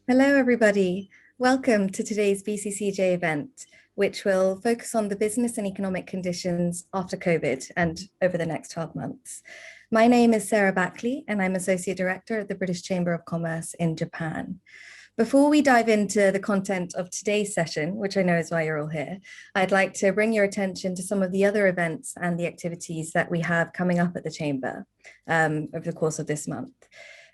Hello, everybody. Welcome to today's BCCJ event, which will focus on the business and economic conditions after COVID and over the next 12 months. My name is Sarah Backley, and I'm Associate Director at the British Chamber of Commerce in Japan. Before we dive into the content of today's session, which I know is why you're all here, I'd like to bring your attention to some of the other events and the activities that we have coming up at the Chamber over the course of this month.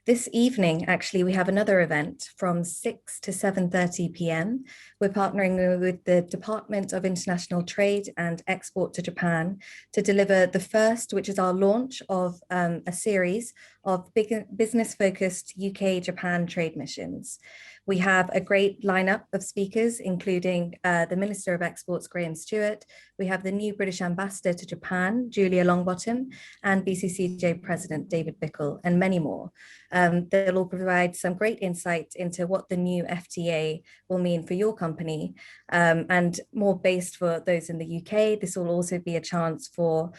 This evening, actually, we have another event from 6 to 7:30 p.m. We're partnering with the Department of International Trade and Export to Japan to deliver the first, which is our launch of a series of business-focused UK-Japan trade missions. We have a great lineup of speakers, including the Minister of Exports, Graham Stewart. We have the new British Ambassador to Japan, Julia Longbottom, and BCCJ President David Bickle, and many more. They'll all provide some great insight into what the new FTA will mean for your company, and more based for those in the UK. This will also be a chance for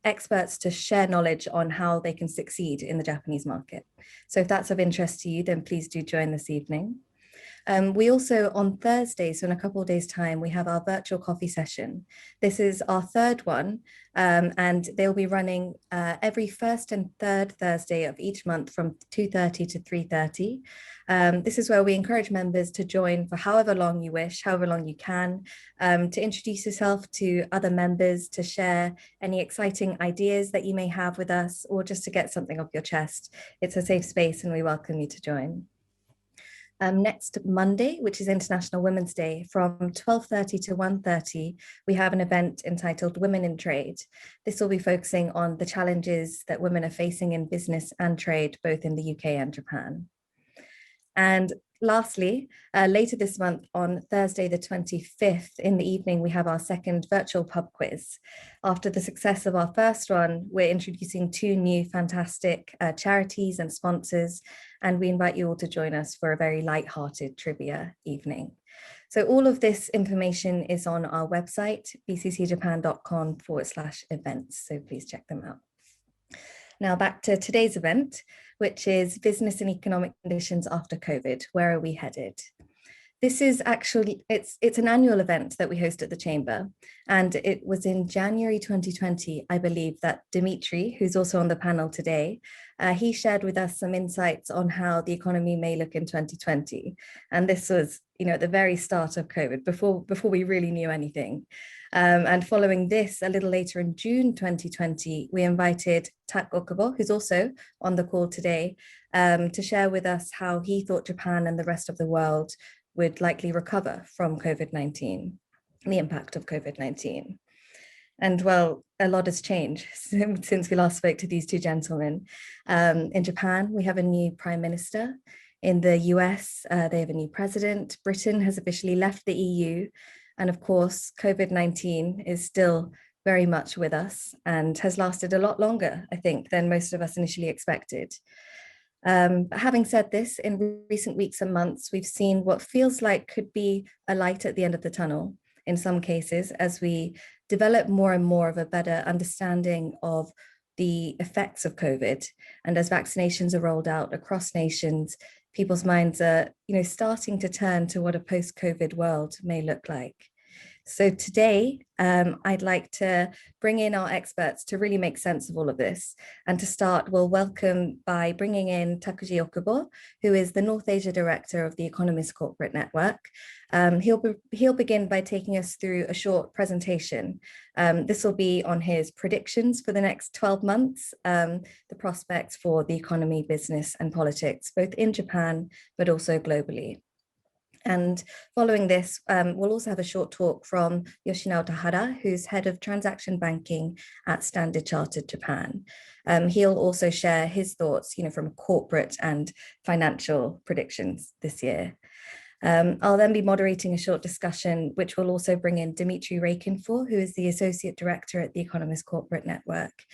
experts to share knowledge on how they can succeed in the Japanese market. So if that's of interest to you, then please do join this evening. We also, on Thursday, so in a couple of days' time, we have our virtual coffee session. This is our third one, and they'll be running every first and third Thursday of each month from 2:30 to 3:30. This is where we encourage members to join for however long you wish, however long you can, to introduce yourself to other members, to share any exciting ideas that you may have with us, or just to get something off your chest. It's a safe space and we welcome you to join. Next Monday, which is International Women's Day, from 12:30 to 1:30, we have an event entitled Women in Trade. This will be focusing on the challenges that women are facing in business and trade, both in the UK and Japan. And lastly, later this month on Thursday, the 25th in the evening, we have our second virtual pub quiz. After the success of our first one, we're introducing two new fantastic charities and sponsors, and we invite you all to join us for a very light-hearted trivia evening. So all of this information is on our website, bccjapan.com/events, so please check them out. Now back to today's event, which is business and economic conditions after COVID. Where are we headed? This is actually, it's an annual event that we host at the Chamber. And it was in January 2020, I believe, that Dimitri, who's also on the panel today, he shared with us some insights on how the economy may look in 2020. And this was, at the very start of COVID, before we really knew anything. And following this, a little later in June 2020, we invited Tak Okubo, who's also on the call today, to share with us how he thought Japan and the rest of the world would likely recover from COVID-19, the impact of COVID-19. And well, a lot has changed since we last spoke to these two gentlemen. In Japan, we have a new prime minister. In the US, they have a new president. Britain has officially left the EU. And of course, COVID-19 is still very much with us and has lasted a lot longer, I think, than most of us initially expected. Having said this, in recent weeks and months, we've seen what feels like could be a light at the end of the tunnel in some cases, as we develop more and more of a better understanding of the effects of COVID. And as vaccinations are rolled out across nations, people's minds are, starting to turn to what a post-COVID world may look like. So today, I'd like to bring in our experts to really make sense of all of this. And to start, we'll welcome by bringing in Takuji Okubo, who is the North Asia Director of the Economist Corporate Network. He'll begin by taking us through a short presentation. This will be on his predictions for the next 12 months, the prospects for the economy, business, and politics, both in Japan, but also globally. And following this, we'll also have a short talk from Yoshinao Tahara, who's head of transaction banking at Standard Chartered Japan. He'll also share his thoughts, from corporate and financial predictions this year. I'll then be moderating a short discussion, which will also bring in Dimitri Rakinfor, who is the Associate Director at the Economist Corporate Network.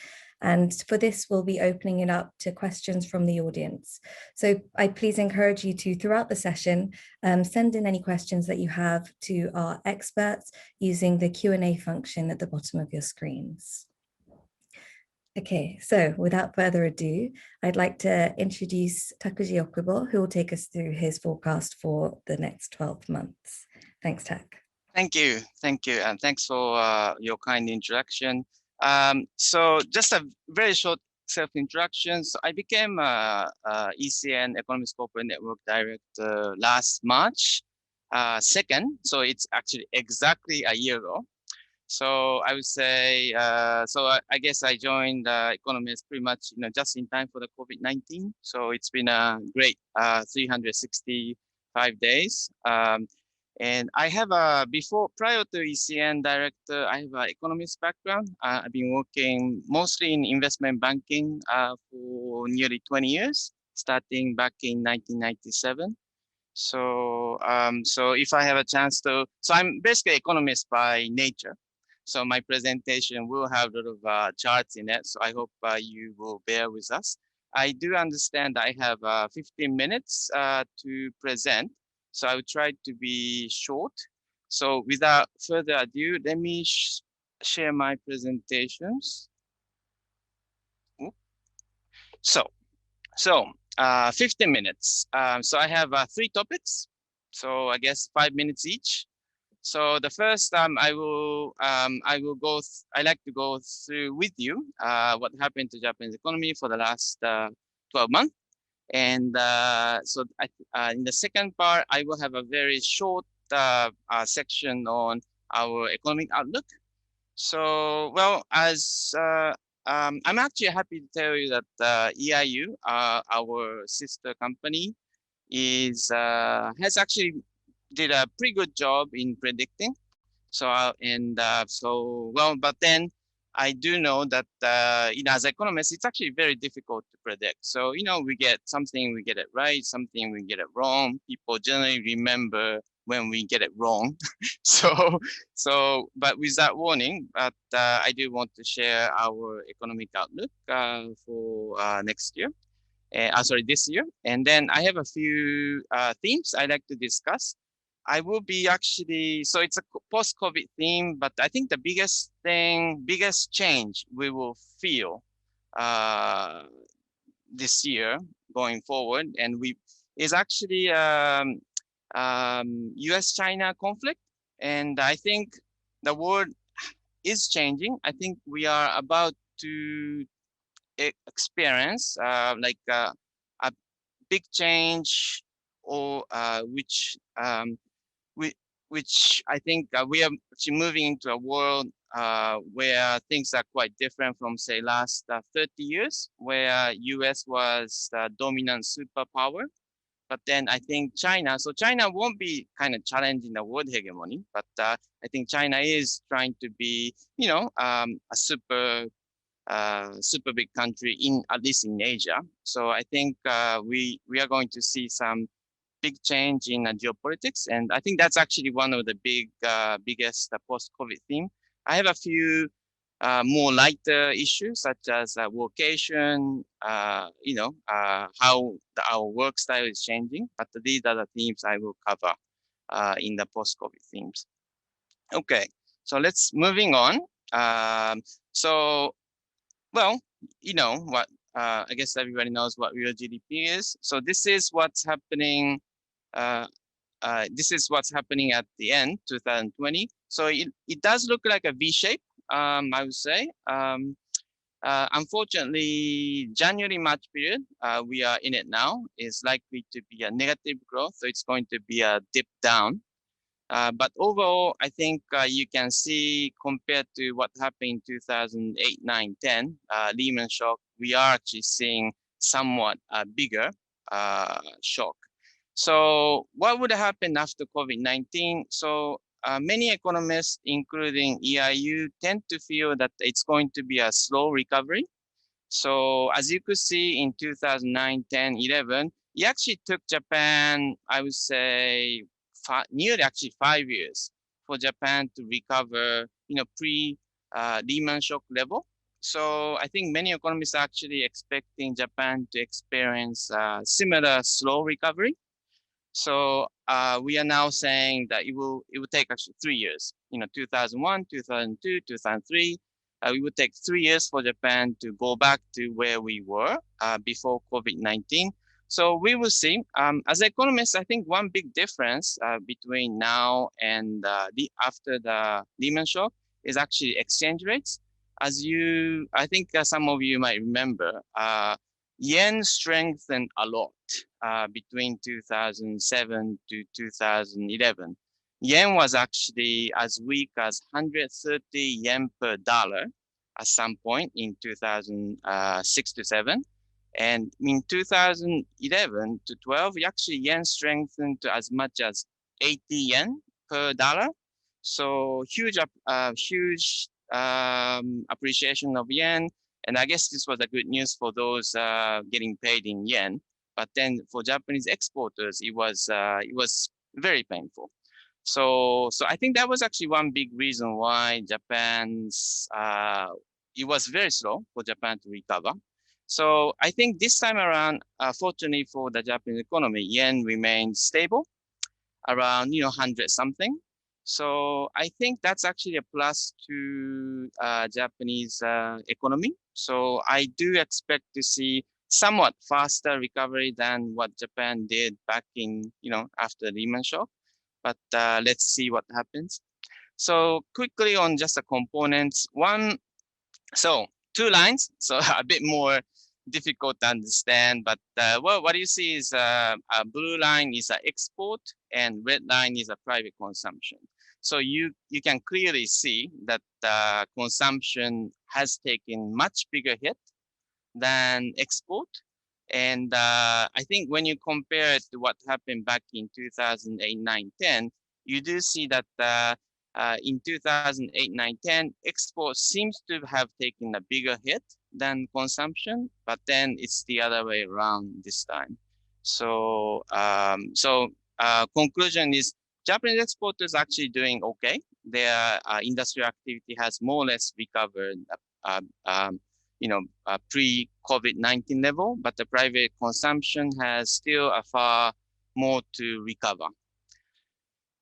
And for this, we'll be opening it up to questions from the audience. So I please encourage you to, throughout the session, send in any questions that you have to our experts using the Q&A function at the bottom of your screens. Okay, so without further ado, I'd like to introduce Takuji Okubo, who will take us through his forecast for the next 12 months. Thanks, Tak. Thank you, and thanks for your kind introduction. So just a very short self-introduction. So I became ECN Economist Corporate Network Director last March 2nd. So it's actually exactly a year ago. So I would say, I guess I joined Economist pretty much, just in time for the COVID-19. So it's been a great 365 days. And I have prior to ECN director, I have an economist background. I've been working mostly in investment banking for nearly 20 years, starting back in 1997. So if I have a chance to, so I'm basically economist by nature. So my presentation will have a lot of charts in it. So I hope you will bear with us. I do understand I have 15 minutes to present. So I will try to be short. So without further ado, let me share my presentations. So 15 minutes. So I have 3 topics. So I guess 5 minutes each. So the first I like to go through with you what happened to Japanese economy for the last 12 months. And in the second part, I will have a very short section on our economic outlook. So, well, I'm actually happy to tell you that EIU, our sister company, has actually did a pretty good job in predicting. But then I do know that as economists, it's actually very difficult to predict. So we get it right, something we get it wrong. People generally remember when we get it wrong. But with that warning, I do want to share our economic outlook for next year. This year. And then I have a few themes I'd like to discuss. I will be so it's a post-COVID theme, but I think the biggest change we will feel this year going forward, is actually US-China conflict. And I think the world is changing. I think we are about to experience a big change, or which I think we are actually moving into a world where things are quite different from, say, last 30 years, where US was the dominant superpower. But then I think China won't be kind of challenging the world hegemony, but I think China is trying to be, a super big country at least in Asia. So I think we are going to see some big change in geopolitics, and I think that's actually one of the biggest post-COVID theme. I have a few more lighter issues such as vocation, how our work style is changing. But these are the themes I will cover in the post-COVID themes. Okay, so let's moving on. Well, what I guess everybody knows what real GDP is. So this is what's happening. This is what's happening at the end 2020. So it does look like a V shape. I would say. Unfortunately, January-March period we are in it now is likely to be a negative growth. So it's going to be a dip down. But overall, I think you can see, compared to what happened in 2008, 9, 10, Lehman shock, we are actually seeing somewhat bigger shock. So what would happen after COVID-19? So many economists, including EIU, tend to feel that it's going to be a slow recovery. So as you could see in 2009, 10, 11, it actually took Japan, I would say, nearly actually 5 years for Japan to recover, pre-Lehman shock level. So I think many economists are actually expecting Japan to experience similar slow recovery. So we are now saying that it will take actually 3 years, 2001, 2002, 2003. it would take 3 years for Japan to go back to where we were before COVID-19. So we will see. As economists, I think one big difference between now and after the Lehman shock is actually exchange rates. I think some of you might remember, yen strengthened a lot between 2007 to 2011. Yen was actually as weak as 130 yen per dollar at some point in 2006 to 7. And in 2011 to 12, actually yen strengthened to as much as 80 yen per dollar. So huge appreciation of yen. And I guess this was a good news for those getting paid in yen. But then for Japanese exporters, it was very painful. So I think that was actually one big reason why it was very slow for Japan to recover. So I think this time around, fortunately for the Japanese economy, yen remains stable around 100 something. So I think that's actually a plus to Japanese economy. So I do expect to see somewhat faster recovery than what Japan did back in after Lehman shock. But let's see what happens. So quickly on just the components. Two lines, so a bit more difficult to understand, but what you see is a blue line is an export and red line is a private consumption. So you can clearly see that consumption has taken much bigger hit than export. And I think when you compare it to what happened back in 2008, 9, 10, you do see that in 2008, 9, 10, export seems to have taken a bigger hit than consumption, but then it's the other way around this time. So, conclusion is Japanese exporters actually doing okay. Their industrial activity has more or less recovered pre-COVID-19 level, but the private consumption has still a far more to recover.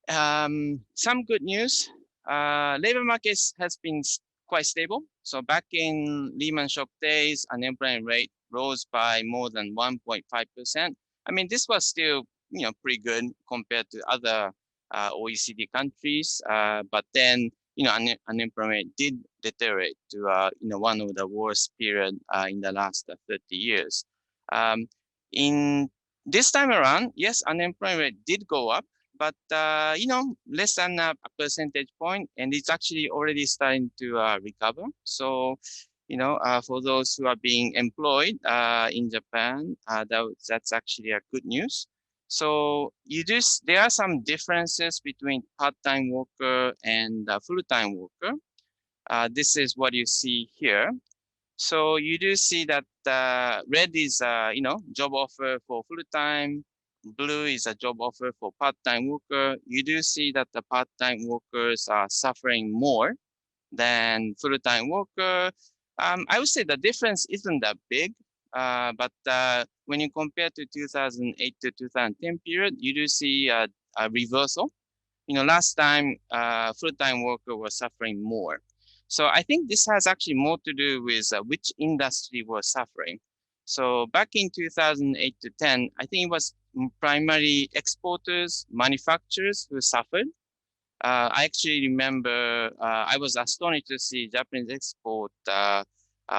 Some good news, labor market has been quite stable. So back in Lehman shock days, unemployment rate rose by more than 1.5%. I mean, this was still pretty good compared to other OECD countries, but then unemployment did deteriorate to one of the worst period in the last 30 years. In this time around, yes, unemployment rate did go up, but less than a percentage point, and it's actually already starting to recover. So for those who are being employed in Japan, that's actually a good news. So there are some differences between part-time worker and full-time worker. This is what you see here. So you do see that red is job offer for full-time, blue is a job offer for part-time worker. You do see that the part-time workers are suffering more than full-time worker. I would say the difference isn't that big. But when you compare to 2008 to 2010 period, you do see a reversal. Last time full-time worker was suffering more. So I think this has actually more to do with which industry was suffering. So back in 2008 to 10, I think it was primarily exporters, manufacturers who suffered. I actually remember I was astonished to see Japanese export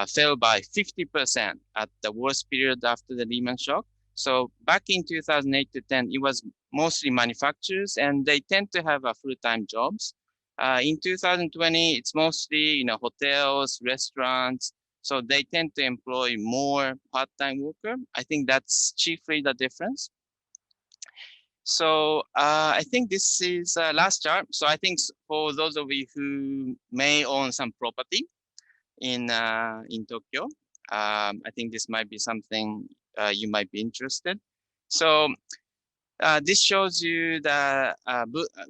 fell by 50% at the worst period after the Lehman shock. So back in 2008 to 10, it was mostly manufacturers, and they tend to have full-time jobs. In 2020, it's mostly hotels, restaurants, so they tend to employ more part-time worker. I think that's chiefly the difference. So I think this is last chart. So I think for those of you who may own some property in Tokyo, I think this might be something you might be interested. So this shows you the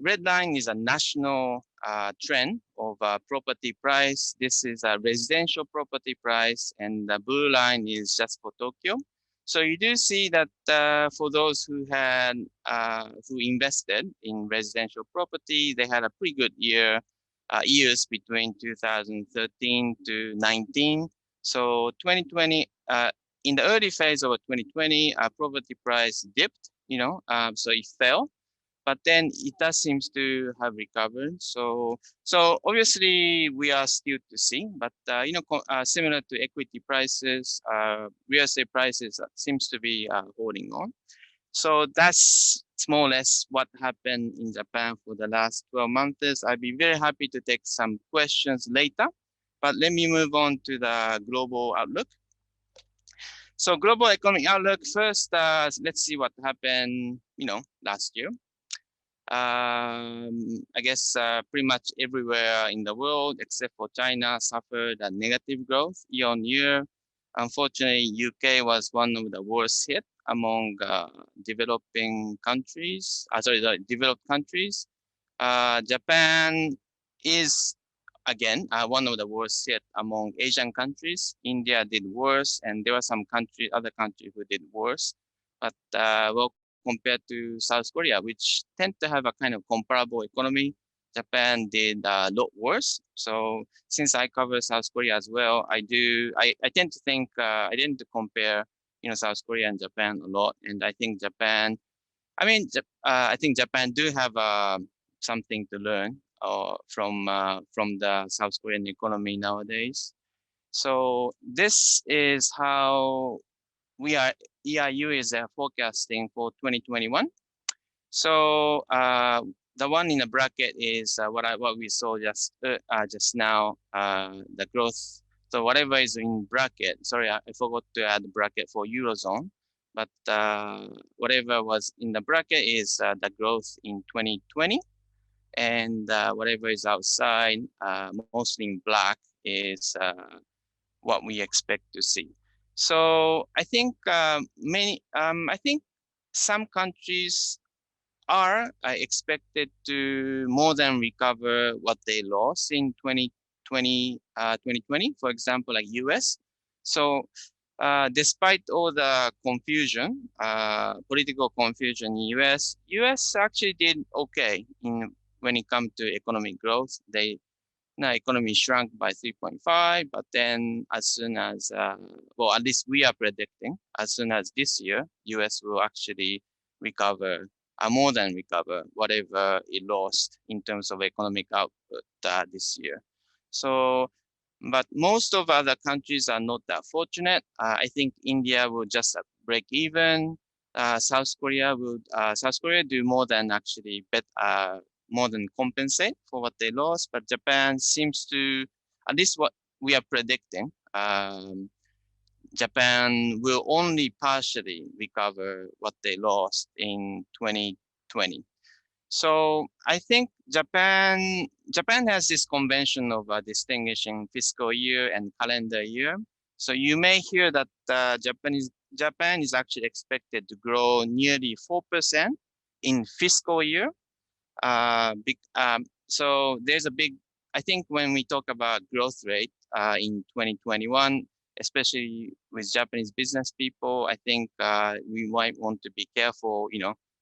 red line is a national trend of property price. This is a residential property price, and the blue line is just for Tokyo. So you do see that for those who invested in residential property, they had a pretty good year. years between 2013 to 19. So 2020, in the early phase of 2020, property price dipped, so it fell, but then it does seems to have recovered. So obviously we are still to see, but similar to equity prices, real estate prices seems to be holding on. So that's more or less what happened in Japan for the last 12 months. I'd be very happy to take some questions later, but let me move on to the global outlook. So global economic outlook first, let's see what happened, last year. I guess pretty much everywhere in the world except for China suffered a negative growth year on year. Unfortunately, UK was one of the worst hit among developing countries. Developed countries. Japan is again one of the worst hit among Asian countries. India did worse, and there were some other countries who did worse. But well, compared to South Korea, which tend to have a kind of comparable economy, Japan did a lot worse. So since I cover South Korea as well, I tend to think I tend to compare South Korea and Japan a lot, and I think Japan. I think Japan do have something to learn from the South Korean economy nowadays. So this is how we are. EIU is forecasting for 2021. So the one in the bracket is what we saw just now, the growth. So whatever is in bracket, sorry, I forgot to add the bracket for Eurozone, but whatever was in the bracket is the growth in 2020, and whatever is outside, mostly in black, is what we expect to see. So I think I think some countries are expected to more than recover what they lost in 2020, for example, like US. So despite all the confusion, political confusion in US actually did okay when it comes to economic growth. Economy shrunk by 3.5, but then as soon as, well, at least we are predicting, as soon as this year, US will actually recover, more than recover whatever it lost in terms of economic output this year. So, but most of other countries are not that fortunate. I think India will just break even. South Korea do more than actually more than compensate for what they lost, but Japan seems to, at least what we are predicting, Japan will only partially recover what they lost in 2020. So I think Japan has this convention of distinguishing fiscal year and calendar year. So you may hear that Japan is actually expected to grow nearly 4% in fiscal year. So there's a big, I think when we talk about growth rate in 2021, especially with Japanese business people, I think we might want to be careful,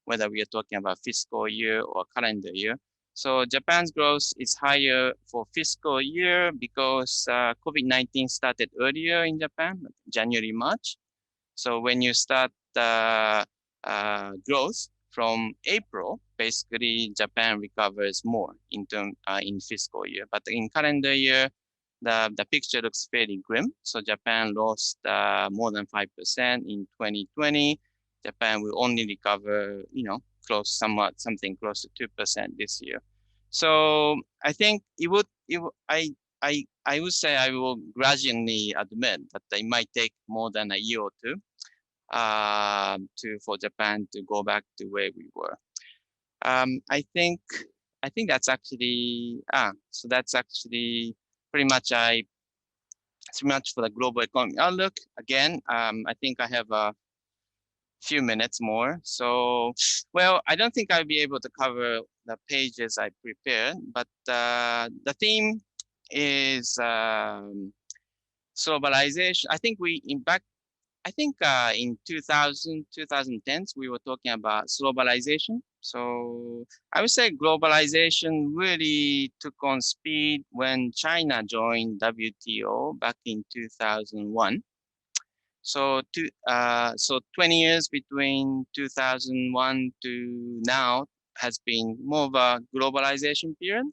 whether we are talking about fiscal year or calendar year. So Japan's growth is higher for fiscal year because COVID-19 started earlier in Japan, January, March. So when you start growth from April, basically Japan recovers more in fiscal year. But in calendar year, the picture looks fairly grim. So Japan lost more than 5% in 2020. Japan will only recover, something close to 2% this year. So I think I would say I will gradually admit that it might take more than a year or two for Japan to go back to where we were. I think that's actually so that's actually pretty much for the global economic outlook. Again, I think I have a few minutes more. So, well, I don't think I'll be able to cover the pages I prepared, but the theme is globalization. I think I think in 2010s, we were talking about globalization. So I would say globalization really took on speed when China joined WTO back in 2001. So 20 years between 2001 to now has been more of a globalization period.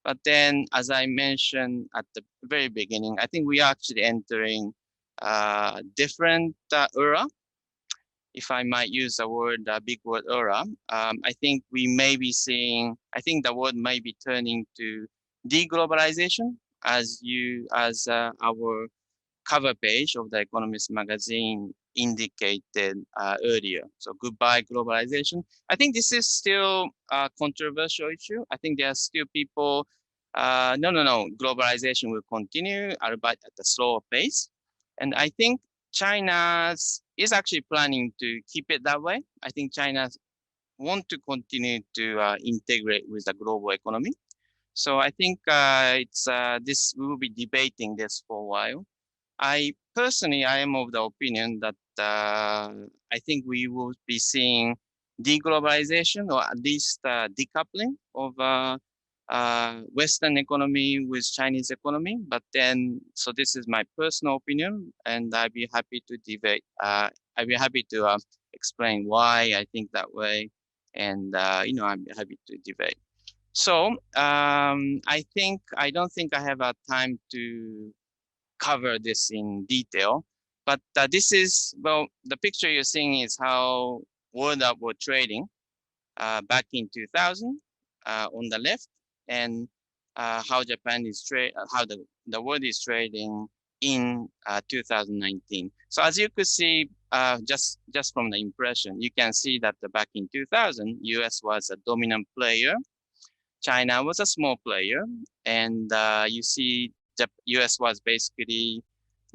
But then, as I mentioned at the very beginning, I think we are actually entering a different era, if I might use the word, big word era. I think we may be seeing, I think the world may be turning to deglobalization as our cover page of the Economist magazine indicated earlier. So goodbye globalization. I think this is still a controversial issue. I think there are still people, no, globalization will continue, albeit at a slower pace. And I think China is actually planning to keep it that way. I think China want to continue to integrate with the global economy. So I think this we will be debating this for a while. I personally, I am of the opinion that I think we will be seeing deglobalization or at least decoupling of Western economy with Chinese economy. But then, so this is my personal opinion, and I'd be happy to debate. I'd be happy to explain why I think that way, and I'm happy to debate. So I don't think I have a time to cover this in detail, but this is, well, the picture you're seeing is how World Up were trading back in 2000 on the left, and how Japan is how the world is trading in 2019. So as you could see, just from the impression, you can see that back in 2000, US was a dominant player, China was a small player, and you see the US was basically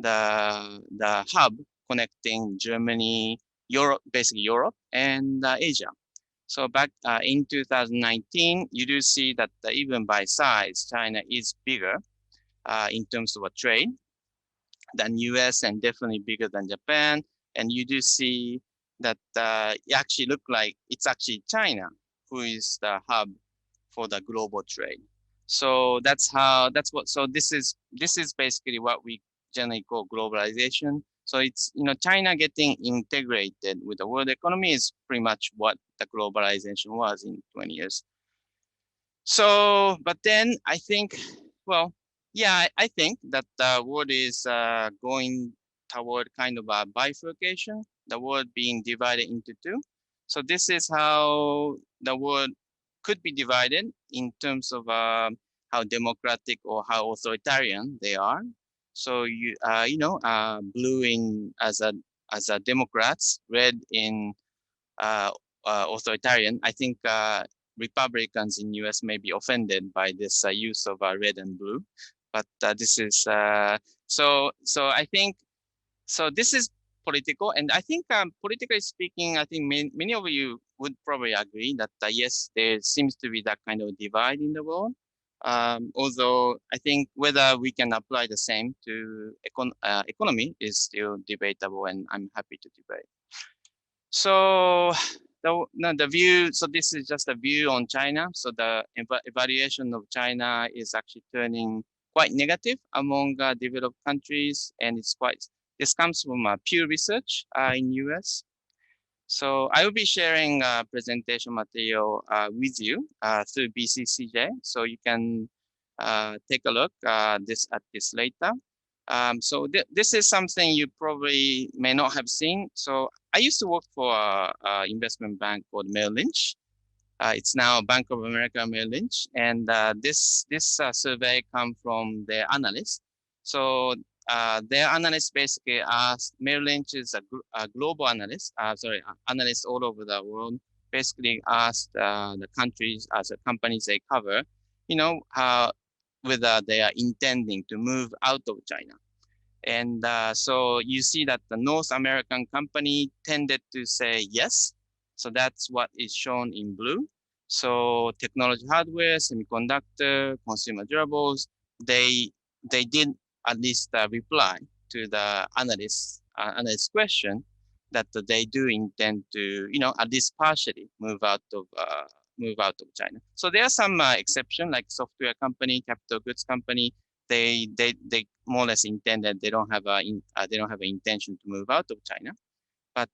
the hub connecting Germany, Europe, basically Europe and Asia. So back in 2019, you do see that even by size, China is bigger in terms of a trade than US and definitely bigger than Japan. And you do see that it actually look like it's actually China who is the hub for the global trade. So so this is basically what we generally call globalization. So it's, China getting integrated with the world economy is pretty much what the globalization was in 20 years. So, but then I think, well, yeah, I think that the world is going toward kind of a bifurcation, the world being divided into two. So this is how the world could be divided in terms of how democratic or how authoritarian they are. So blue in as a Democrats, red in authoritarian. I think Republicans in US may be offended by this use of red and blue, but this is so I think so. This is political, and I think politically speaking, I think many of you would probably agree that yes, there seems to be that kind of divide in the world. Although I think whether we can apply the same to economy is still debatable, and I'm happy to debate. So the view, so this is just a view on China. So the evaluation of China is actually turning quite negative among developed countries, and this comes from Pew Research in US. So I will be sharing presentation material with you through BCCJ, so you can take a look at this later. So this is something you probably may not have seen. So I used to work for an investment bank called Merrill Lynch. It's now Bank of America Merrill Lynch, and this survey come from their analysts. So their analysts basically asked, Merrill Lynch is a global analyst, analysts all over the world, basically asked the countries as companies they cover, whether they are intending to move out of China. And so you see that the North American company tended to say yes. So that's what is shown in blue. So technology hardware, semiconductor, consumer durables, they did at least reply to the analysts analyst question, that they do intend to, at least partially move out of China. So there are some exception, like software company, capital goods company. They more or less intend that they don't have an intention to move out of China. But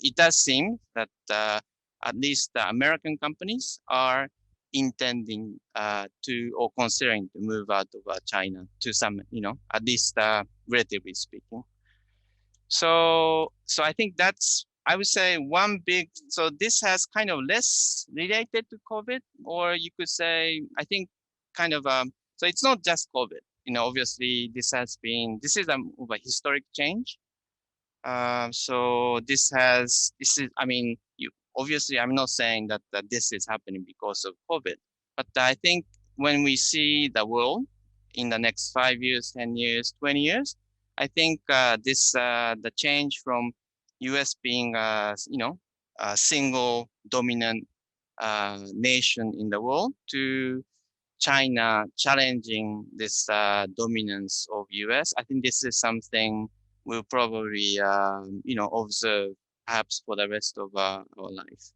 it does seem that at least the American companies are intending to, or considering to move out of China to some, at least relatively speaking. So I think that's, I would say, one big, so this has kind of less related to COVID, or you could say, I think kind of, so it's not just COVID, obviously this is a historic change. So this is, I mean, obviously I'm not saying that this is happening because of COVID, but I think when we see the world in the next 5 years, 10 years, 20 years, I think the change from US being, a single dominant nation in the world to China challenging this dominance of US, I think this is something we'll probably, observe perhaps for the rest of our life.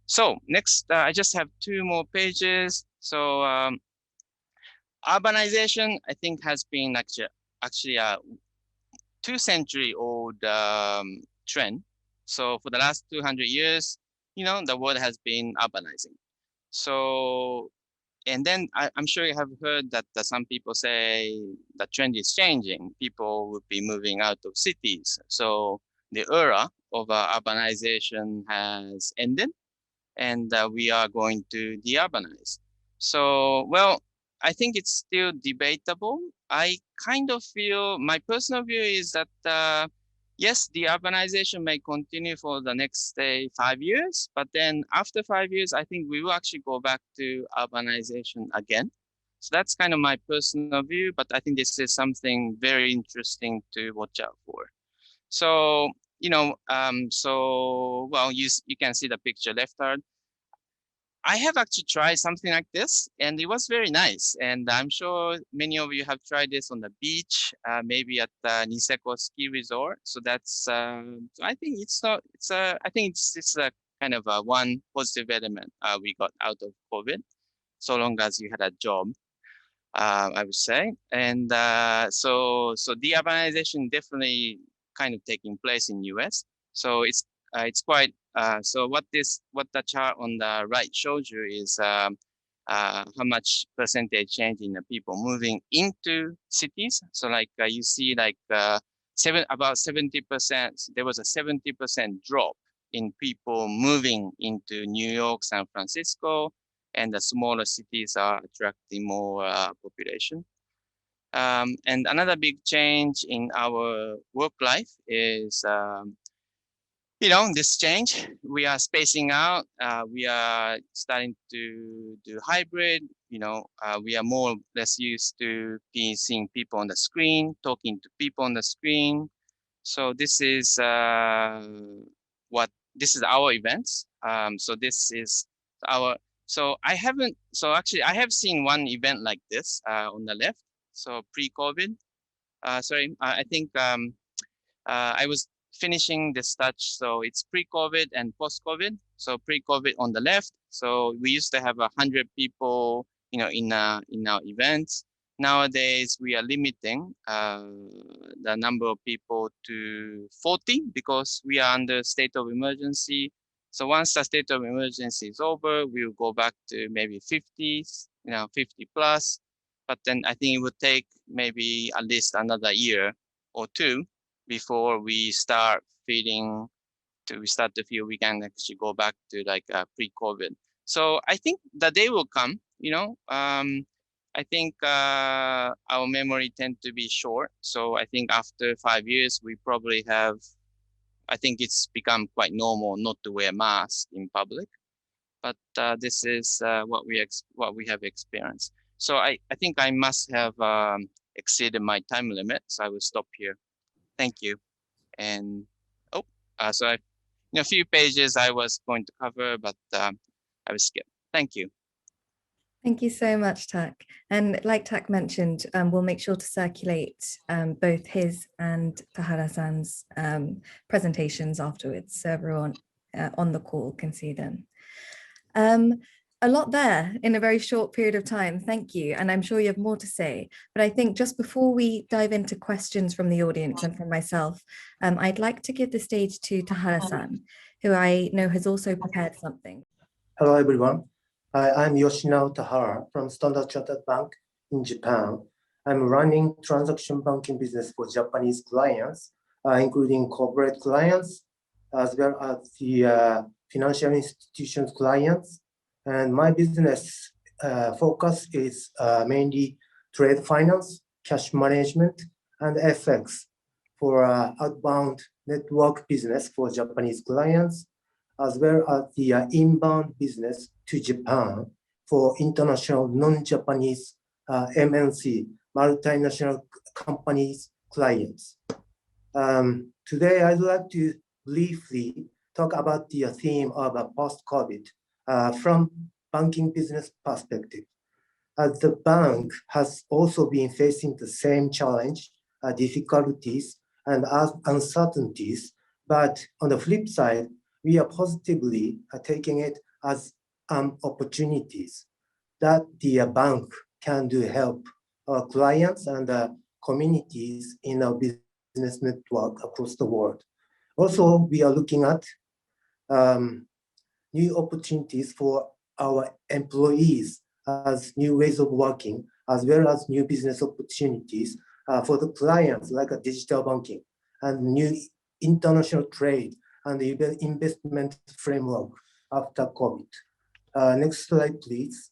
So next, I just have 2 more pages. So urbanization, I think, has been actually a 2-century-old trend. So for the last 200 years, the world has been urbanizing. So, and then I'm sure you have heard that some people say the trend is changing. People will be moving out of cities. So the era of urbanization has ended, and we are going to de-urbanize. So, well, I think it's still debatable. I kind of feel, my personal view is that, yes, de-urbanization may continue for the next, say, 5 years, but then after 5 years, I think we will actually go back to urbanization again. So that's kind of my personal view, but I think this is something very interesting to watch out for. So, well, you can see the picture left hand. I have actually tried something like this, and it was very nice. And I'm sure many of you have tried this on the beach, maybe at the Niseko ski resort. So that's, so I think I think it's a kind of a one positive element we got out of COVID, so long as you had a job, I would say. And so de-urbanization definitely kind of taking place in US. So it's quite, so what the chart on the right shows you is how much percentage change in the people moving into cities. So like you see like about 70%, there was a 70% drop in people moving into New York, San Francisco, and the smaller cities are attracting more population. And another big change in our work life is, this change. We are spacing out. We are starting to do hybrid. We are more or less used to seeing people on the screen, talking to people on the screen. So this is this is our events. So this is our. So actually I have seen one event like this on the left. So pre-COVID. Sorry, I think I was finishing this touch. So it's pre-COVID and post-COVID. So pre-COVID on the left. So we used to have 100 people, in our events. Nowadays, we are limiting the number of people to 40 because we are under state of emergency. So once the state of emergency is over, we'll go back to maybe 50, 50 plus. But then I think it would take maybe at least another year or 2 before we start to feel we can actually go back to like pre-COVID. So I think the day will come, I think our memory tend to be short. So I think after 5 years, we probably I think it's become quite normal not to wear masks in public. But this is what we have experienced. So I think I must have exceeded my time limit. So I will stop here. Thank you. And so a few pages I was going to cover, but I will skip. Thank you. Thank you so much, Tak. And like Tak mentioned, we'll make sure to circulate both his and Tahara-san's presentations afterwards, so everyone on the call can see them. A lot there in a very short period of time. Thank you. And I'm sure you have more to say. But I think just before we dive into questions from the audience and from myself, I'd like to give the stage to Tahara-san, who I know has also prepared something. Hello, everyone. I'm Yoshinao Tahara from Standard Chartered Bank in Japan. I'm running transaction banking business for Japanese clients, including corporate clients, as well as the financial institutions clients. And my business focus is mainly trade finance, cash management, and FX for outbound network business for Japanese clients, as well as the inbound business to Japan for international non-Japanese MNC, multinational companies clients. Today, I'd like to briefly talk about the theme of post-COVID from banking business perspective. The bank has also been facing the same challenge, difficulties, and uncertainties. But on the flip side, we are positively taking it as opportunities that the bank can do help our clients and communities in our business network across the world. Also, we are looking at new opportunities for our employees as new ways of working, as well as new business opportunities for the clients like a digital banking and new international trade and even investment framework after COVID. Next slide, please.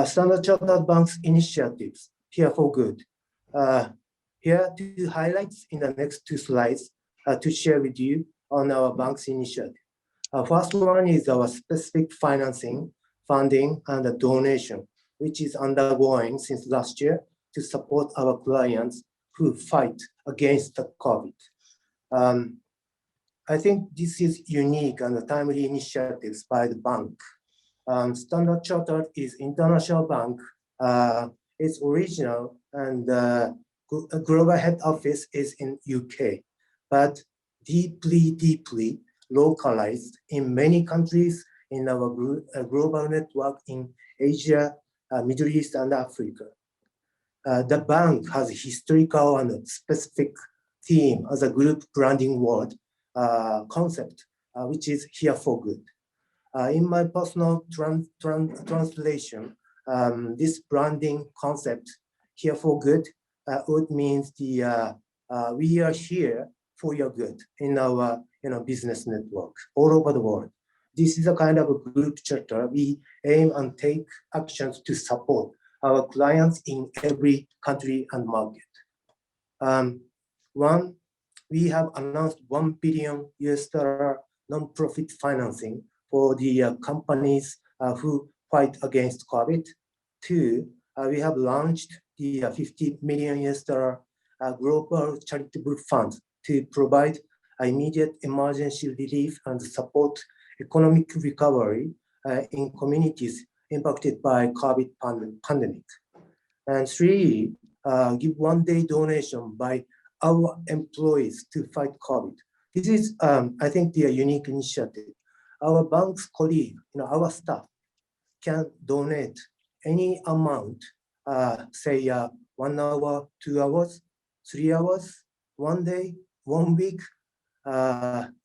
Standard Chartered Bank's initiatives here for good. Here are two highlights in the next two slides to share with you on our bank's initiative. First one is our specific financing, funding, and the donation, which is undergoing since last year to support our clients who fight against the COVID. I think this is unique and timely initiatives by the bank. Standard Chartered is international bank. Its original and global head office is in UK, but deeply localized in many countries in our global network in Asia, Middle East, and Africa. The bank has a historical and specific theme as a group branding word concept, which is here for good. In my personal translation, this branding concept, here for good, would means the we are here for your good in our business network all over the world. This is a kind of a group charter. We aim and take actions to support our clients in every country and market. One, we have announced $1 billion non-profit financing for the companies who fight against COVID. Two, we have launched the $50 million global charitable fund to provide immediate emergency relief and support economic recovery in communities impacted by COVID pandemic. And three, give one-day donation by our employees to fight COVID. This is, I think, the unique initiative. Our bank's colleague, our staff can donate any amount, say 1 hour, 2 hours, 3 hours, 1 day, 1 week,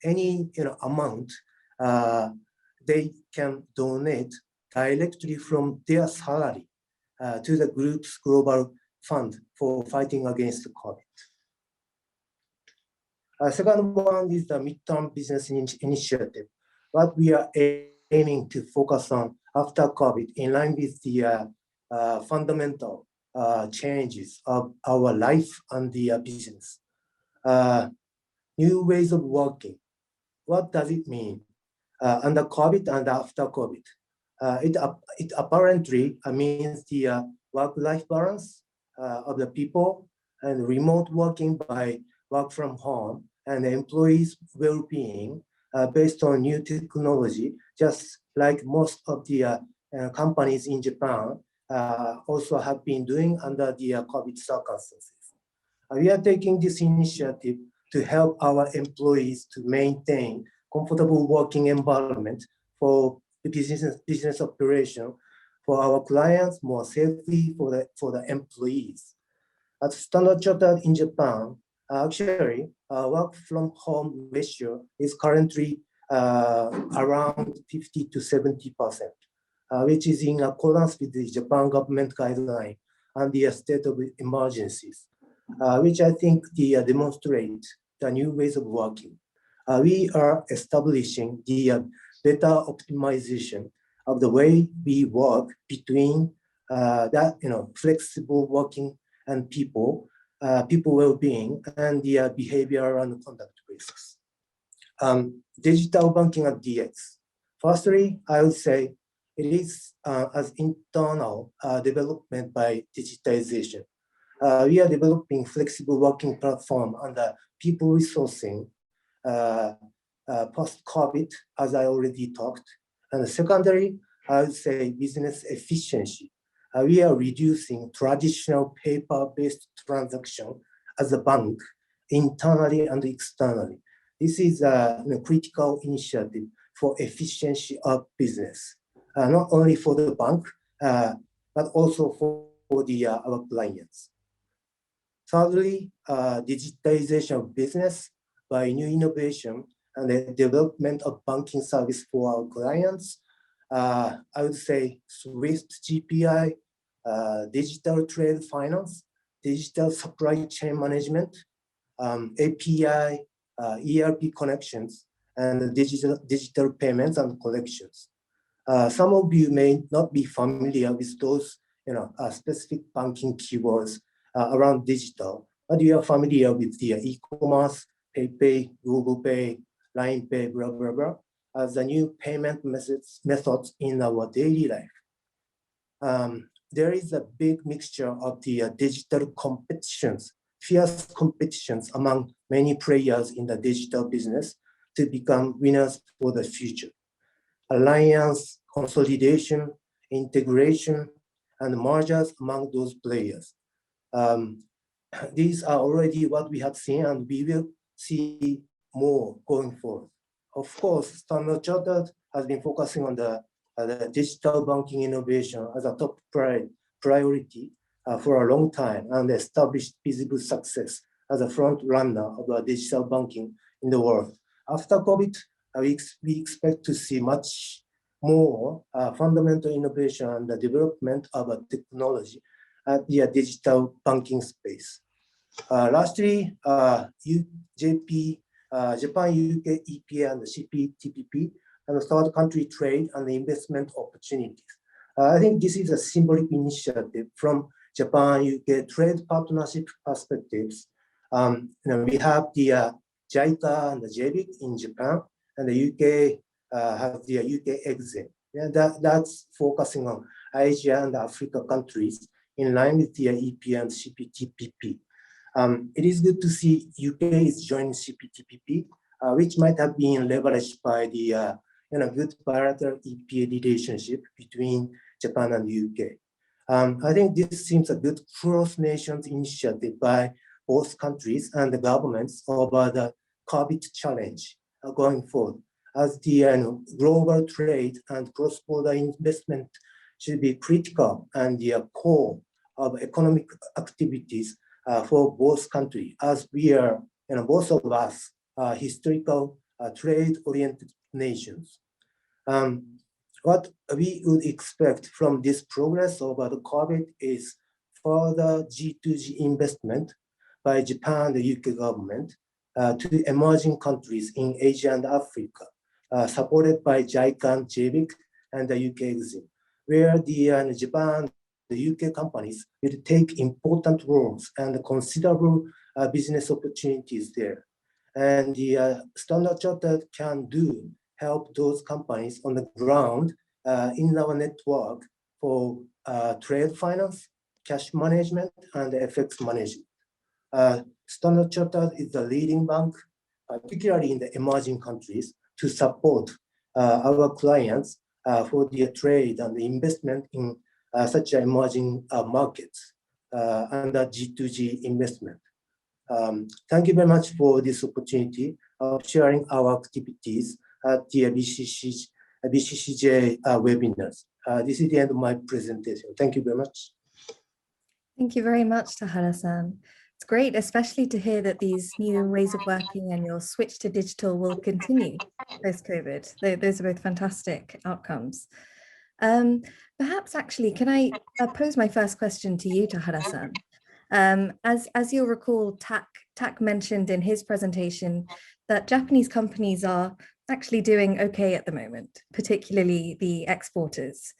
any amount they can donate directly from their salary to the group's global fund for fighting against COVID. Second one is the midterm business initiative. What we are aiming to focus on after COVID in line with the fundamental changes of our life and the business. New ways of working. What does it mean under COVID and after COVID? It apparently means the work-life balance of the people and remote working by work from home and employees' well-being based on new technology, just like most of the companies in Japan also have been doing under the COVID circumstances. We are taking this initiative to help our employees to maintain comfortable working environment for the business operation, for our clients, more safely for the employees. At Standard Chartered in Japan, actually, work from home ratio is currently around 50 to 70%, which is in accordance with the Japan government guideline and the state of emergencies, which I think demonstrate the new ways of working. We are establishing the better optimization of the way we work between that flexible working and people well-being and the behavioral and conduct risks. Digital banking at DX. Firstly, I would say it is as internal development by digitization. We are developing flexible working platform under people resourcing post-COVID, as I already talked. And secondary, I would say business efficiency. We are reducing traditional paper-based transaction as a bank, internally and externally. This is a critical initiative for efficiency of business, not only for the bank, but also for our clients. Thirdly, digitization of business by new innovation and the development of banking service for our clients. I would say Swift GPI, digital trade finance, digital supply chain management, API, ERP connections, and digital payments and collections. Some of you may not be familiar with those specific banking keywords around digital, but you are familiar with the e-commerce, PayPay, Google Pay, LINE Pay, blah, blah, blah, as the new payment methods in our daily life. There is a big mixture of the digital competitions, fierce competitions among many players in the digital business to become winners for the future. Alliance, consolidation, integration, and mergers among those players. These are already what we have seen, and we will see more going forward. Of course, Standard Chartered has been focusing on the digital banking innovation as a top priority for a long time and established visible success as a front runner of digital banking in the world. After COVID, we expect to see much more fundamental innovation and the development of a technology at the digital banking space. Lastly, Japan, UK, EPA, and the CPTPP, and the third country trade and the investment opportunities. I think this is a symbolic initiative from Japan, UK trade partnership perspectives. We have the JICA and the JBIC in Japan, and the UK has the UK exit. Yeah, that's focusing on Asia and Africa countries in line with the EPA and CPTPP. It is good to see UK is joining CPTPP, which might have been leveraged by the good bilateral EPA relationship between Japan and UK. I think this seems a good cross-nations initiative by both countries and the governments over the COVID challenge going forward, as the global trade and cross-border investment should be critical and the core of economic activities for both countries, as we are, both of us are historical trade-oriented nations. What we would expect from this progress over the COVID is further G2G investment by Japan and the UK government to emerging countries in Asia and Africa, supported by JICA and JBIC and the UK exit, where the Japan, the UK companies will take important roles and considerable business opportunities there. And the Standard Chartered can help those companies on the ground in our network for trade finance, cash management, and FX management. Standard Chartered is the leading bank, particularly in the emerging countries, to support our clients for the trade and investment in such emerging markets under G2G investment. Thank you very much for this opportunity of sharing our activities at the BCCJ webinars. This is the end of my presentation. Thank you very much. Thank you very much, Tahara-san. It's great, especially to hear that these new ways of working and your switch to digital will continue post-COVID. Those are both fantastic outcomes. Perhaps actually, can I pose my first question to you, Tahara-san? As you'll recall, Tak mentioned in his presentation that Japanese companies are actually doing okay at the moment, particularly the exporters.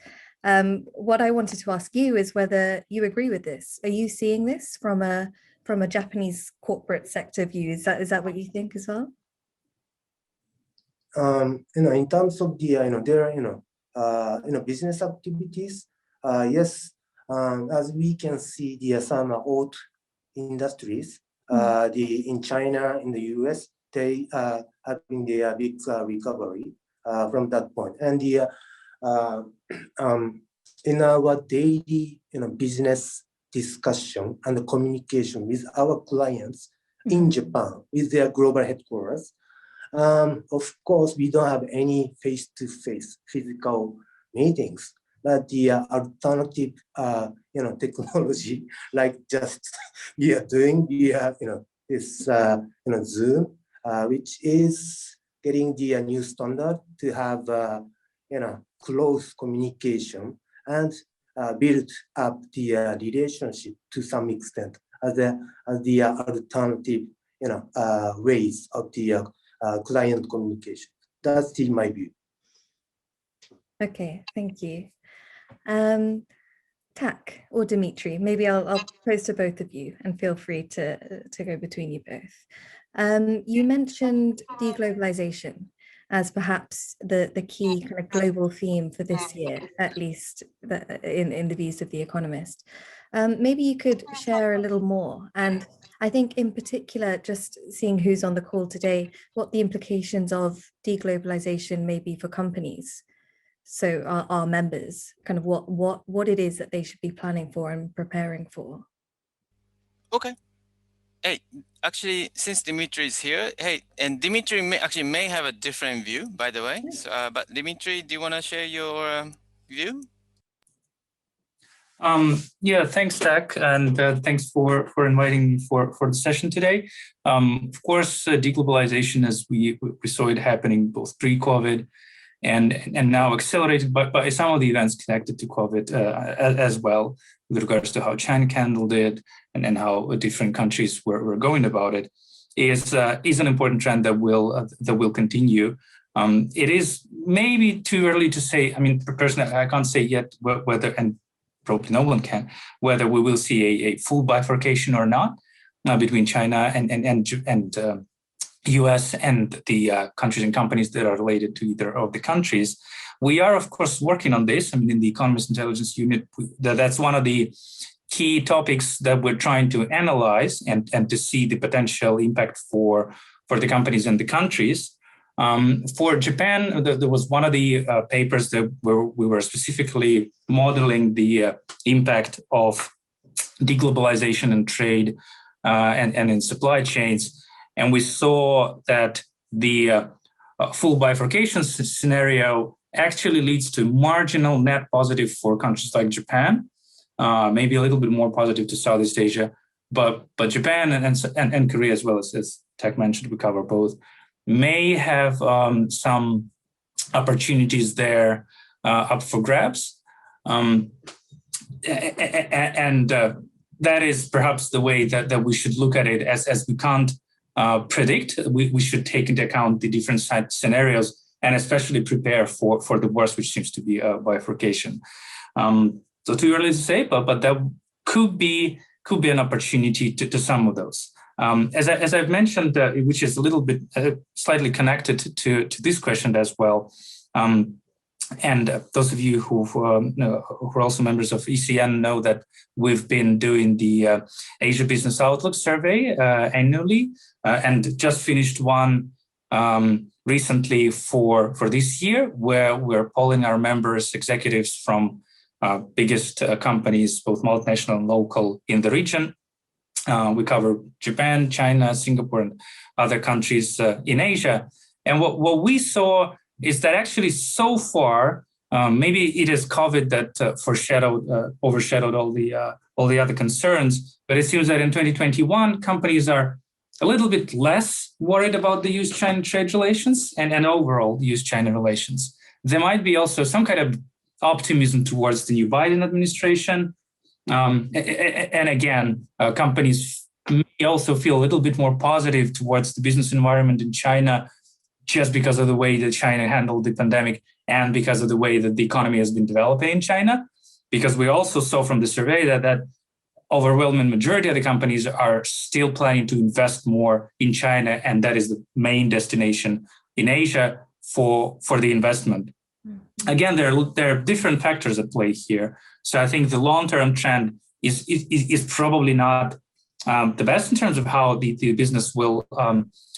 What I wanted to ask you is whether you agree with this. Are you seeing this from a Japanese corporate sector view? Is that what you think as well? In terms of the there are business activities, yes. As we can see, some auto industries, in China, in the US, they are having their big recovery from that point. And in our daily business discussion and communication with our clients in Japan, with their global headquarters, of course, we don't have any face-to-face physical meetings. But the alternative, technology, like just we are doing this, Zoom, which is getting the new standard to have, close communication and build up the relationship to some extent as the alternative, ways of the client communication. That's in my view. Okay, thank you. Tak or Dimitri, maybe I'll pose to both of you and feel free to go between you both. You mentioned deglobalization as perhaps the key kind of global theme for this year, at least in the views of The Economist. Maybe you could share a little more. And I think in particular, just seeing who's on the call today, what the implications of deglobalization may be for companies. So our members, kind of what it is that they should be planning for and preparing for. Okay. Hey, actually, since Dimitri is here, hey, and Dimitri may have a different view, by the way. So, but Dimitri, do you want to share your view? Yeah, thanks, Tak, and thanks for inviting me for the session today. Of course, deglobalization, as we saw it happening both pre-COVID and now accelerated by some of the events connected to COVID as well, with regards to how China handled it and how different countries were going about it, is an important trend that will continue. It is maybe too early to say. I mean, personally, I can't say yet whether, and probably no one can, whether we will see a full bifurcation or not between China and US and the countries and companies that are related to either of the countries. We are, of course, working on this. I mean, in the Economist Intelligence Unit, that's one of the key topics that we're trying to analyze and to see the potential impact for the companies and the countries. For Japan, there was one of the papers where we were specifically modeling the impact of deglobalization and trade and in supply chains. And we saw that the full bifurcation scenario actually leads to marginal net positive for countries like Japan, maybe a little bit more positive to Southeast Asia, but Japan and Korea, as well as Tak mentioned, we cover both, may have some opportunities there up for grabs. And that is perhaps the way that we should look at it, as we can't predict. We should take into account the different scenarios and especially prepare for the worst, which seems to be a bifurcation. So too early to say, but that could be an opportunity to some of those. As I've mentioned, which is a little bit slightly connected to this question as well. And those of you who are also members of ECN know that we've been doing the Asia Business Outlook survey annually, and just finished one recently for this year, where we're polling our members, executives from biggest companies, both multinational and local in the region. We cover Japan, China, Singapore, and other countries in Asia. And what we saw is that actually so far, maybe it is COVID that overshadowed all the other concerns, but it seems that in 2021, companies are a little bit less worried about the US-China trade relations and overall US-China relations. There might be also some kind of optimism towards the new Biden administration. And again, companies may also feel a little bit more positive towards the business environment in China just because of the way that China handled the pandemic and because of the way that the economy has been developing in China. Because we also saw from the survey that overwhelming majority of the companies are still planning to invest more in China, and that is the main destination in Asia for the investment. Again, there are different factors at play here. So I think the long-term trend is probably not the best in terms of how the business will,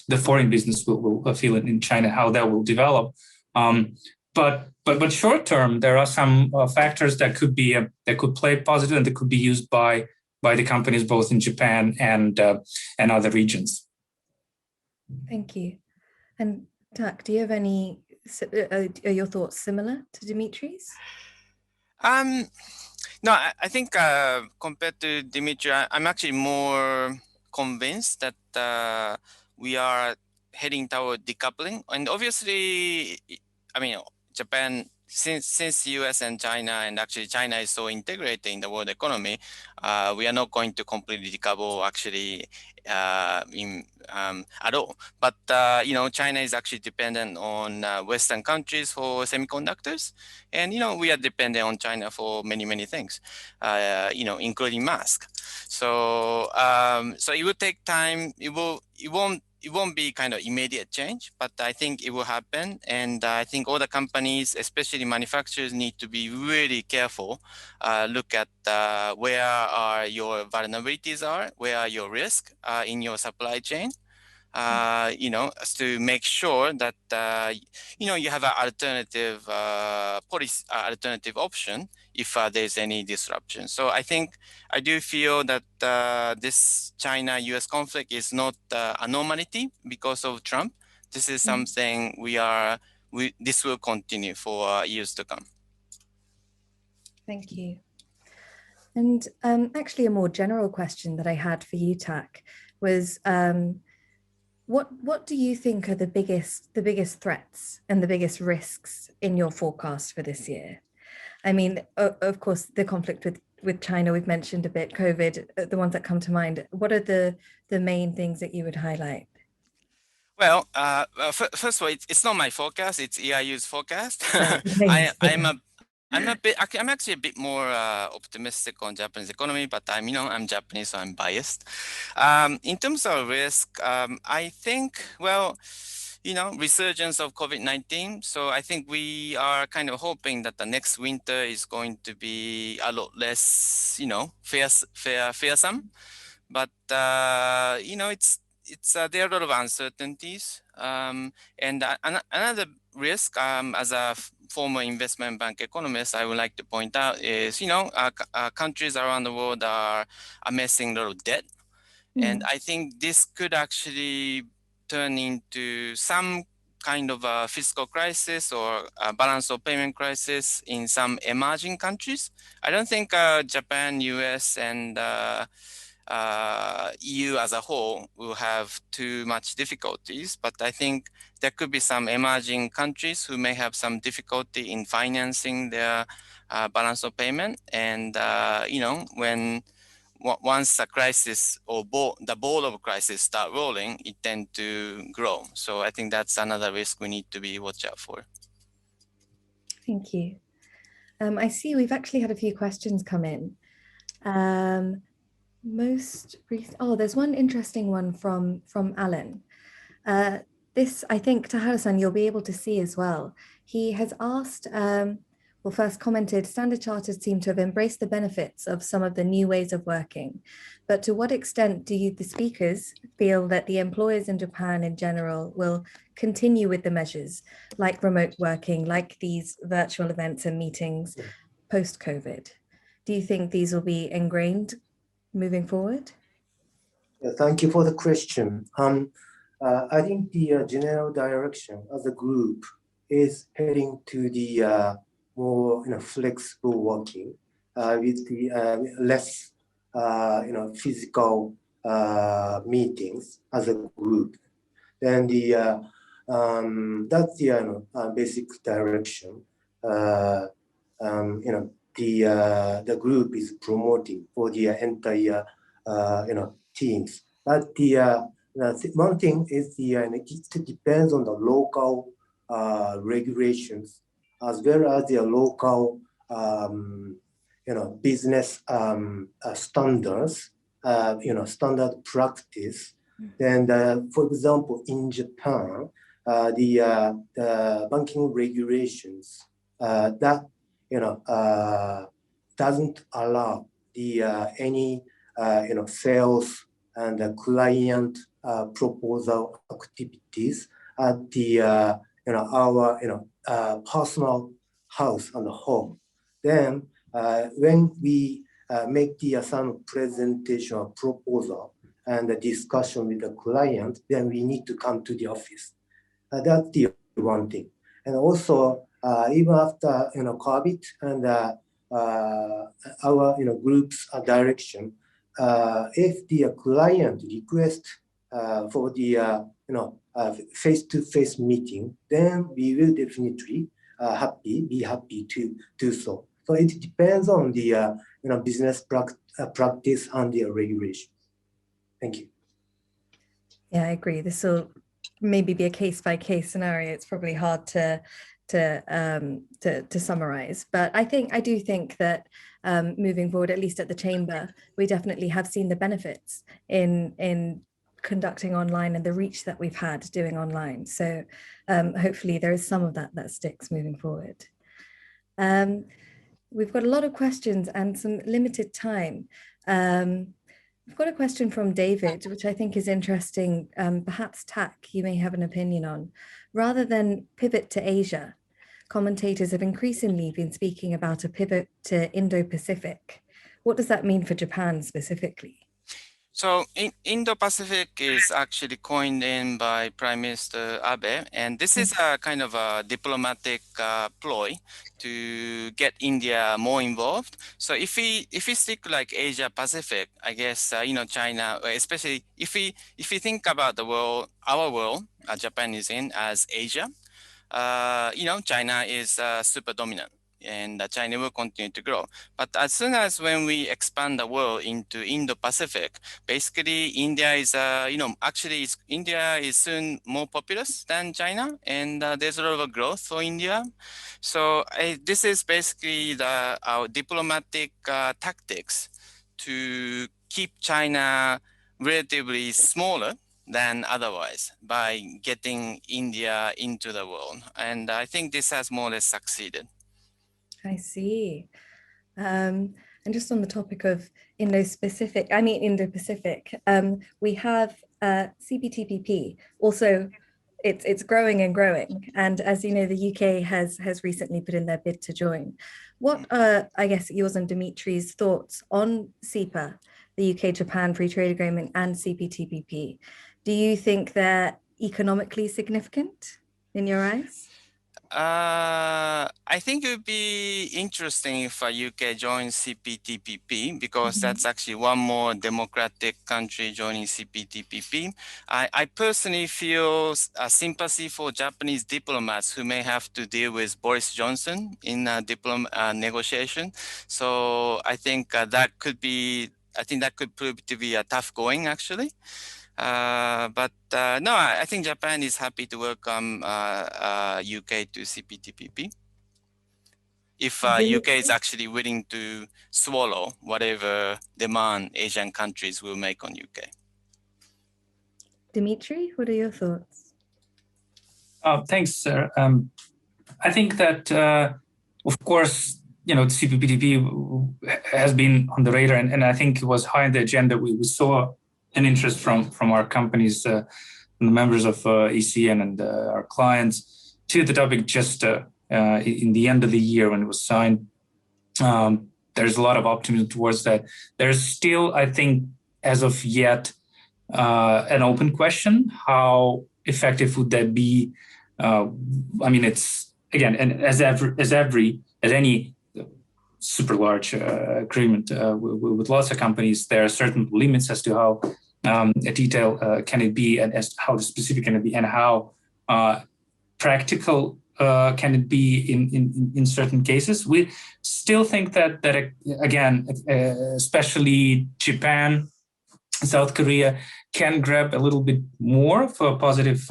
the foreign business will feel it in China, how that will develop. But short term, there are some factors that could play positive and that could be used by the companies both in Japan and other regions. Thank you. And Tak, do you have any? Are your thoughts similar to Dimitri's? No, I think compared to Dimitri, I'm actually more convinced that we are heading toward decoupling. And obviously, I mean, Japan, since US and China, and actually China is so integrated in the world economy, we are not going to completely decouple actually at all. But China is actually dependent on Western countries for semiconductors, and we are dependent on China for many things, including masks. So so it will take time. It won't be kind of immediate change, but I think it will happen. And I think all the companies, especially manufacturers, need to be really careful. Look at where are your vulnerabilities where are your risks in your supply chain. To make sure that you have an alternative policy, alternative option if there's any disruption. So I think I do feel that this China-US conflict is not a normality because of Trump. This is something this will continue for years to come. Thank you. And actually, a more general question that I had for you, Tak, was what do you think are the biggest threats and the biggest risks in your forecast for this year? I mean, of course, the conflict with China, we've mentioned a bit, COVID, the ones that come to mind. What are the main things that you would highlight? Well, first of all, it's not my forecast; it's EIU's forecast. I'm actually a bit more optimistic on Japanese economy, but I'm Japanese, so I'm biased. In terms of risk, I think, resurgence of COVID-19. So I think we are kind of hoping that the next winter is going to be a lot less, fearsome. But there are a lot of uncertainties. And another risk, as a former investment bank economist, I would like to point out is, countries around the world are amassing a lot of debt. And I think this could actually turn into some kind of a fiscal crisis or a balance of payment crisis in some emerging countries. I don't think Japan, US, and EU as a whole will have too much difficulties, but I think there could be some emerging countries who may have some difficulty in financing their balance of payment. And, once the crisis or the ball of crisis start rolling, it tends to grow. So I think that's another risk we need to be watch out for. Thank you. I see we've actually had a few questions come in. There's one interesting one from Alan. This, I think, Tahara-san, you'll be able to see as well. He has asked, well, first commented, Standard Chartered seem to have embraced the benefits of some of the new ways of working. But to what extent do you, the speakers, feel that the employers in Japan in general will continue with the measures like remote working, like these virtual events and meetings post-COVID? Do you think these will be ingrained moving forward? Thank you for the question. I think the general direction of the group is heading to the more flexible working with the less physical meetings as a group. Then that's the basic direction. The group is promoting for the entire teams. But the one thing is it depends on the local regulations as well as the local business standards, standard practice. And for example, in Japan, the banking regulations that doesn't allow the any sales and client proposal activities at the our personal house and home. Then when we make the some presentation or proposal and the discussion with the client, then we need to come to the office. That's the one thing. And also even after COVID and our group's direction, if the client requests for the face-to-face meeting, then we will definitely be happy to do so. So it depends on the business practice and the regulations. Thank you. Yeah, I agree. This will maybe be a case-by-case scenario. It's probably hard to summarize, but I do think that moving forward, at least at the chamber, we definitely have seen the benefits in conducting online and the reach that we've had doing online. So hopefully there is some of that sticks moving forward. We've got a lot of questions and some limited time. We've got a question from David, which I think is interesting. Perhaps Tak, you may have an opinion on. Rather than pivot to Asia, commentators have increasingly been speaking about a pivot to Indo-Pacific. What does that mean for Japan specifically? So Indo-Pacific is actually coined in by Prime Minister Abe, and this is a kind of a diplomatic ploy to get India more involved. So if we stick like Asia Pacific, I guess China, especially if we think about the world, our world, Japan is in as Asia, China is super dominant. And China will continue to grow. But as soon as when we expand the world into Indo-Pacific, basically India is, India is soon more populous than China, and there's a lot of growth for India. So this is basically our diplomatic tactics to keep China relatively smaller than otherwise by getting India into the world. And I think this has more or less succeeded. I see. And just on the topic of Indo-Pacific, we have CPTPP. Also, it's growing and growing. And as you know, the UK has recently put in their bid to join. What are, I guess, yours and Dimitri's thoughts on CEPA, the UK-Japan Free Trade Agreement, and CPTPP? Do you think they're economically significant in your eyes? I think it would be interesting if UK joins CPTPP because that's actually one more democratic country joining CPTPP. I personally feel sympathy for Japanese diplomats who may have to deal with Boris Johnson in negotiation. So I think that could prove to be a tough going actually. But no, I think Japan is happy to welcome UK to CPTPP. If UK is actually willing to swallow whatever demand Asian countries will make on UK. Dimitri, what are your thoughts? Thanks, Sarah. I think that of course, CPTPP has been on the radar, and I think it was high on the agenda. We saw an interest from our companies, the members of ECN and our clients to the topic just in the end of the year when it was signed. There's a lot of optimism towards that. There's still, I think, as of yet, an open question: how effective would that be? It's again, and as any super large agreement with lots of companies, there are certain limits as to how a detail can it be, and as how specific can it be, and how practical can it be in certain cases. We still think that again, especially Japan, South Korea can grab a little bit more of a positive,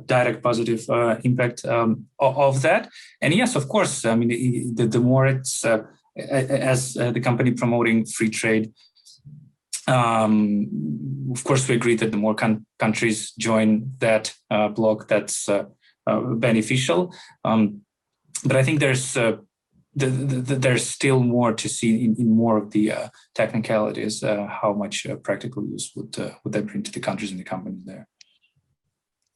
direct positive impact of that. And yes, of course, the more it's as the company promoting free trade, of course, we agree that the more countries join that bloc, that's beneficial. But I think there's still more to see in more of the technicalities, how much practical use would that bring to the countries and the companies there.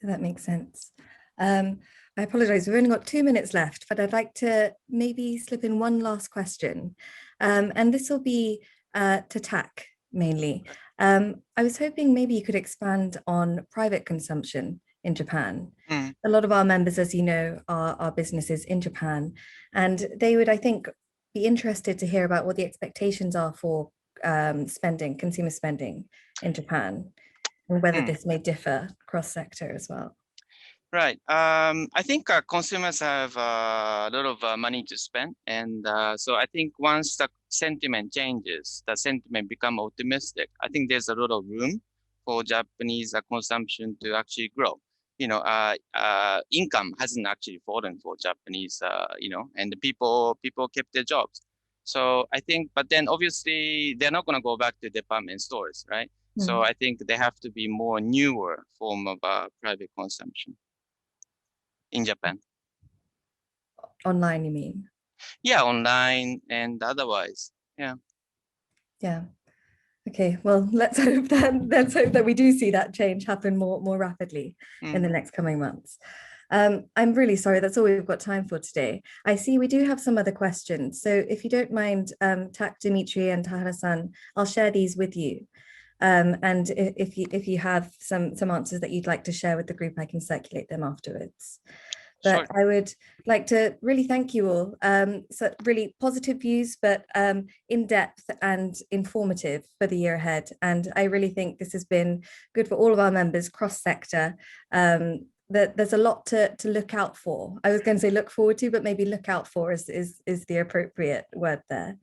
That makes sense. I apologize, we've only got 2 minutes left, but I'd like to maybe slip in one last question. And this will be to TAC mainly. I was hoping maybe you could expand on private consumption in Japan. A lot of our members, as you know, are businesses in Japan, and they would, I think, be interested to hear about what the expectations are for consumer spending in Japan, and whether this may differ cross-sector as well. Right. I think consumers have a lot of money to spend, and so I think once the sentiment changes, the sentiment become optimistic. I think there's a lot of room for Japanese consumption to actually grow. Income hasn't actually fallen for Japanese, and the people kept their jobs. So I think, but then obviously they're not going to go back to department stores, right? So I think they have to be more newer form of private consumption in Japan. Online, you mean? Yeah, online and otherwise. Yeah. Yeah. Okay, well, let's hope that we do see that change happen more rapidly in the next coming months. I'm really sorry, that's all we've got time for today. I see we do have some other questions. So if you don't mind, Tak, Dimitri and Tahara-san, I'll share these with you. And if you have some answers that you'd like to share with the group, I can circulate them afterwards. But sure. I would like to really thank you all. So really positive views, but in-depth and informative for the year ahead. And I really think this has been good for all of our members, cross-sector. There's a lot to look out for. I was going to say look forward to, but maybe look out for is the appropriate word there.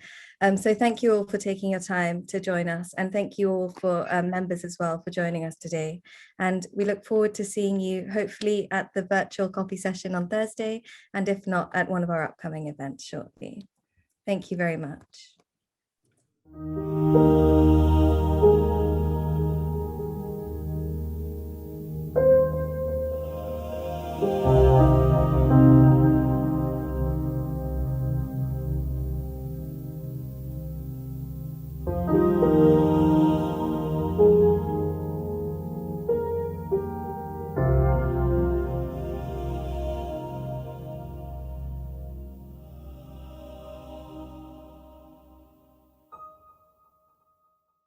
So thank you all for taking your time to join us, and thank you all for members as well for joining us today. And we look forward to seeing you hopefully at the virtual coffee session on Thursday, and if not, at one of our upcoming events shortly. Thank you very much.